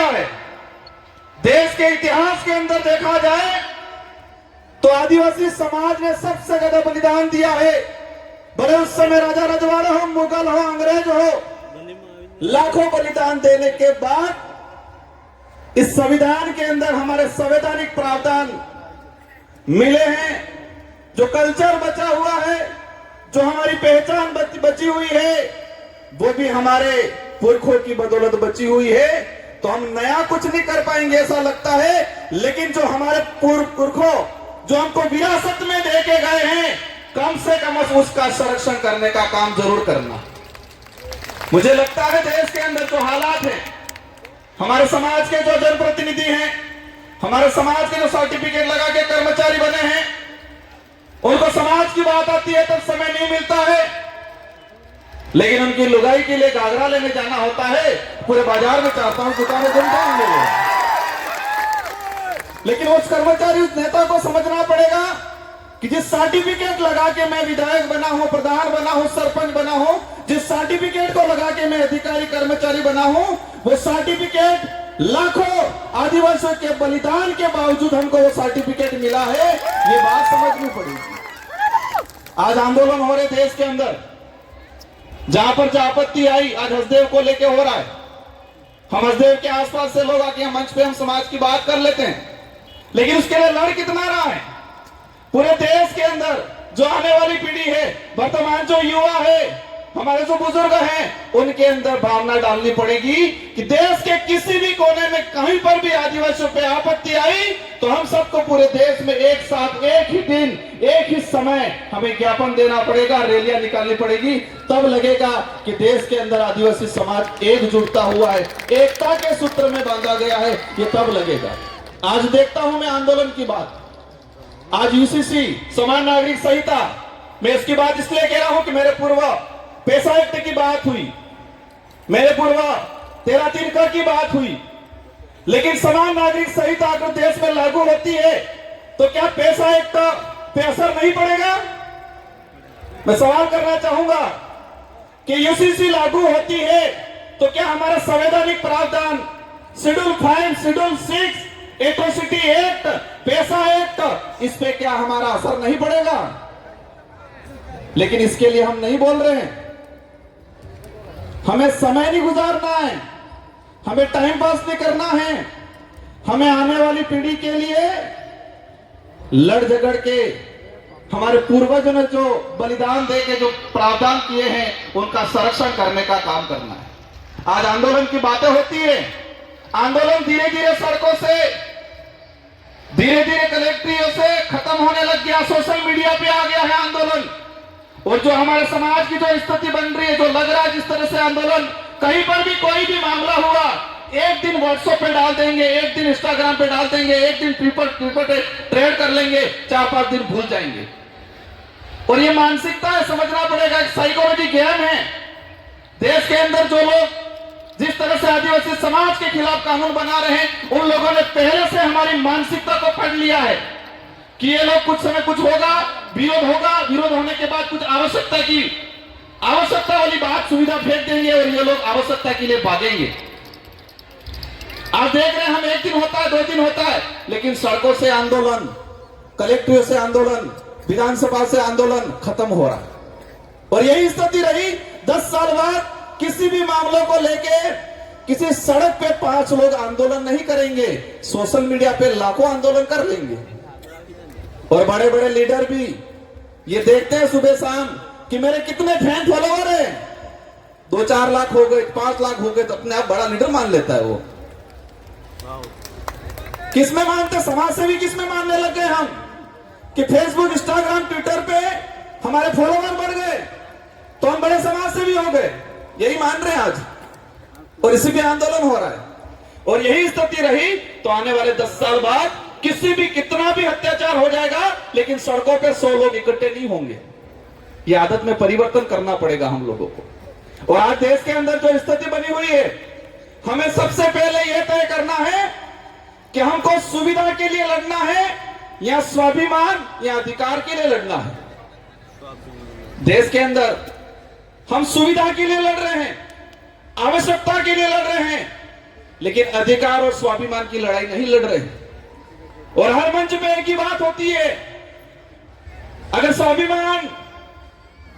दिया है। देश के इतिहास के अंदर देखा जाए तो आदिवासी समाज ने सबसे ज्यादा बलिदान दिया है। बड़े उस समय राजा रजवाड़े हो, मुगल हो, अंग्रेज हो, लाखों बलिदान देने के बाद इस संविधान के अंदर हमारे संवैधानिक प्रावधान मिले हैं। जो कल्चर बचा हुआ है, जो हमारी पहचान बची हुई है, वो भी हमारे पुरखों की बदौलत बची हुई है। तो हम नया कुछ नहीं कर पाएंगे ऐसा लगता है, लेकिन जो हमारे पुरखों जो हमको विरासत में दे के गए हैं, कम से कम उसका संरक्षण करने का काम जरूर करना। मुझे लगता है देश के अंदर जो हालात हैं, हमारे समाज के जो जनप्रतिनिधि हैं, हमारे समाज के जो सर्टिफिकेट लगा के कर्मचारी बने हैं, उनको समाज की बात आती है तब समय नहीं मिलता है, लेकिन उनकी लुगाई के लिए घाघरा लेने जाना होता है। पूरे बाजार में चाहता हूं दुकानें घूमता हूं, लेकिन उस कर्मचारी, उस नेता को समझना पड़ेगा कि जिस सर्टिफिकेट लगा के मैं विधायक बना हूं, प्रधान बना हूं, सरपंच बना हूं, जिस सर्टिफिकेट को लगा के मैं अधिकारी कर्मचारी बना हूं, वो सर्टिफिकेट लाखों आदिवासियों के बलिदान के बावजूद हमको वो सर्टिफिकेट मिला है। ये बात समझनी पड़ेगी। आज आंदोलन हो रहे देश के अंदर, जहां पर जो आपत्ति आई, आज हसदेव को लेके हो रहा है। हम हसदेव के आसपास से लोग आके मंच पे हम समाज की बात कर लेते हैं, लेकिन उसके लिए लड़ कितना रहा है पूरे देश के अंदर। जो आने वाली पीढ़ी है, वर्तमान जो युवा है, हमारे जो बुजुर्ग हैं, उनके अंदर भावना डालनी पड़ेगी कि देश के किसी भी कोने में कहीं पर भी आदिवासियों पे आपत्ति आई तो हम सबको पूरे देश में एक साथ, एक ही दिन, एक ही समय हमें ज्ञापन देना पड़ेगा, रैलियां निकालनी पड़ेगी। तब लगेगा कि देश के अंदर आदिवासी समाज एकजुटता हुआ है, एकता के सूत्र में बांधा गया है, ये तब लगेगा। आज देखता हूं मैं आंदोलन की बात, आज यूसीसी समान नागरिक संहिता, मैं इसकी बात इसलिए कह रहा हूं कि मेरे पूर्व पैसा एक्ट की बात हुई, मेरे पूर्व 13-3 की बात हुई, लेकिन समान नागरिक संहिता अगर देश में लागू होती है तो क्या पैसा एक्ट पे असर नहीं पड़ेगा? मैं सवाल करना चाहूंगा कि यूसीसी लागू होती है तो क्या हमारा संवैधानिक प्रावधान शेड्यूल 5, शेड्यूल 6, एट्रोसिटी एक्ट, पैसा एक्ट, इस पे क्या हमारा असर नहीं पड़ेगा? लेकिन इसके लिए हम नहीं बोल रहे हैं। हमें समय नहीं गुजारना है, हमें टाइम पास नहीं करना है, हमें आने वाली पीढ़ी के लिए लड़ झगड़ के हमारे पूर्वजों ने जो बलिदान दे के जो प्रावधान किए हैं उनका संरक्षण करने का काम करना है। आज आंदोलन की बातें होती है, आंदोलन धीरे धीरे सड़कों से, धीरे धीरे कलेक्ट्रियों से खत्म होने लग गया, सोशल मीडिया पे आ गया है आंदोलन। और जो हमारे समाज की जो स्थिति बन रही है, जो लग रहा है जिस तरह से आंदोलन, कहीं पर भी कोई भी मामला हुआ, एक दिन व्हाट्सएप पे डाल देंगे, एक दिन इंस्टाग्राम पे डाल देंगे, एक दिन ट्विटर ट्रेड कर लेंगे, 4-5 दिन भूल जाएंगे। और ये मानसिकता है, समझना पड़ेगा, साइकोलॉजी गेम है। देश के अंदर जो लोग जिस तरह से आदिवासी समाज के खिलाफ कानून बना रहे हैं, उन लोगों ने पहले से हमारी मानसिकता को पढ़ लिया है कि ये लोग कुछ समय कुछ होगा, विरोध होगा, विरोध होने के बाद कुछ आवश्यकता वाली बात, सुविधा फेंक देंगे और ये लोग आवश्यकता के लिए भागेंगे। आज देख रहे हैं हम, एक दिन होता है, 2 दिन होता है, लेकिन सड़कों से आंदोलन, कलेक्ट्रेट से आंदोलन, विधानसभा से आंदोलन खत्म हो रहा है। और यही स्थिति रही 10 साल बाद। किसी भी मामलों को लेके किसी सड़क पे 5 लोग आंदोलन नहीं करेंगे, सोशल मीडिया पे लाखों आंदोलन कर लेंगे। और बड़े बड़े लीडर भी ये देखते हैं सुबह शाम कि मेरे कितने फैन फॉलोवर हैं, 2-4 लाख हो गए, 5 लाख हो गए, तो अपने आप बड़ा लीडर मान लेता है वो। किसमें मानते, समाज सेवी किसमें मानने लग गए हम कि फेसबुक, इंस्टाग्राम, ट्विटर पे हमारे फॉलोवर बढ़ गए तो हम बड़े समाज सेवी हो गए, यही मान रहे हैं आज। और इसी पे आंदोलन हो रहा है। और यही स्थिति रही तो आने वाले 10 साल बाद किसी भी, कितना भी अत्याचार हो जाएगा, लेकिन सड़कों पे 100 लोग इकट्ठे नहीं होंगे। ये आदत में परिवर्तन करना पड़ेगा हम लोगों को। और आज देश के अंदर जो स्थिति बनी हुई है, हमें सबसे पहले यह तय करना है कि हमको सुविधा के लिए लड़ना है या स्वाभिमान या अधिकार के लिए लड़ना है। देश के अंदर हम सुविधा के लिए लड़ रहे हैं, आवश्यकता के लिए लड़ रहे हैं, लेकिन अधिकार और स्वाभिमान की लड़ाई नहीं लड़ रहे। और हर मंच पे एक ही बात होती है, अगर स्वाभिमान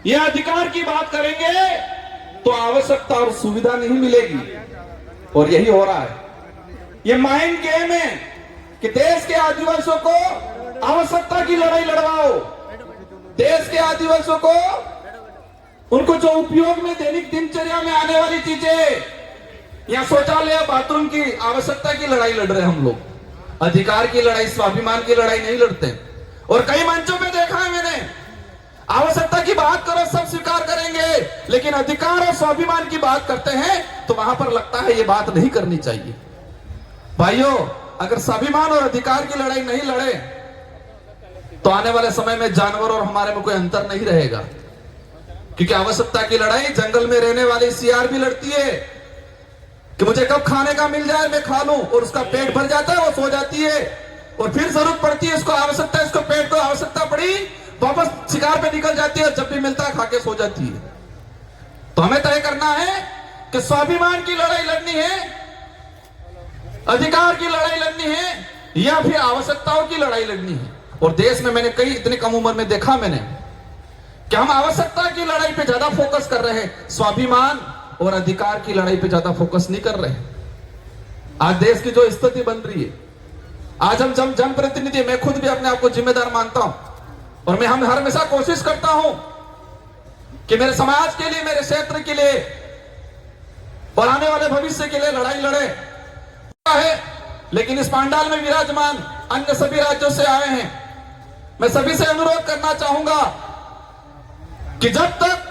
या अधिकार की बात करेंगे तो आवश्यकता और सुविधा नहीं मिलेगी। और यही हो रहा है, ये माइंड गेम है कि देश के आदिवासियों को आवश्यकता की लड़ाई लड़वाओ, देश के आदिवासियों को उनको जो उपयोग में दैनिक दिनचर्या में आने वाली चीजें या शौचालय बाथरूम की आवश्यकता की लड़ाई लड़ रहे हैं हम लोग, अधिकार की लड़ाई स्वाभिमान की लड़ाई नहीं लड़ते। और कई मंचों पे देखा है मैंने, आवश्यकता की बात करो सब स्वीकार करेंगे, लेकिन अधिकार और स्वाभिमान की बात करते हैं तो वहां पर लगता है ये बात नहीं करनी चाहिए। भाइयों, अगर स्वाभिमान और अधिकार की लड़ाई नहीं लड़े तो आने वाले समय में जानवर और हमारे में कोई अंतर नहीं रहेगा। क्योंकि आवश्यकता की लड़ाई जंगल में रहने वाली सियार भी लड़ती है कि मुझे कब खाने का मिल जाए मैं खा लूं, और उसका पेट भर जाता है, वो सो जाती है, और फिर जरूरत पड़ती है, इसको आवश्यकता है, इसको पेट को आवश्यकता पड़ी, वापस शिकार पे निकल जाती है, जब भी मिलता है खा के सो जाती है। तो हमें तय करना है कि स्वाभिमान की लड़ाई लड़नी है, अधिकार की लड़ाई लड़नी है, या फिर आवश्यकताओं की लड़ाई लड़नी है। और देश में मैंने कई इतनी कम उम्र में देखा मैंने कि हम आवश्यकता की लड़ाई पे ज्यादा फोकस कर रहे हैं, स्वाभिमान और अधिकार की लड़ाई पे ज्यादा फोकस नहीं कर रहे हैं। आज देश की जो स्थिति बन रही है, आज हम जनप्रतिनिधि, मैं खुद भी अपने आप को जिम्मेदार मानता हूं, और मैं हम हर हमेशा कोशिश करता हूं कि मेरे समाज के लिए, मेरे क्षेत्र के लिए और आने वाले भविष्य के लिए लड़ाई लड़े है। लेकिन इस पांडाल में विराजमान अन्य सभी राज्यों से आए हैं, मैं सभी से अनुरोध करना चाहूंगा कि जब तक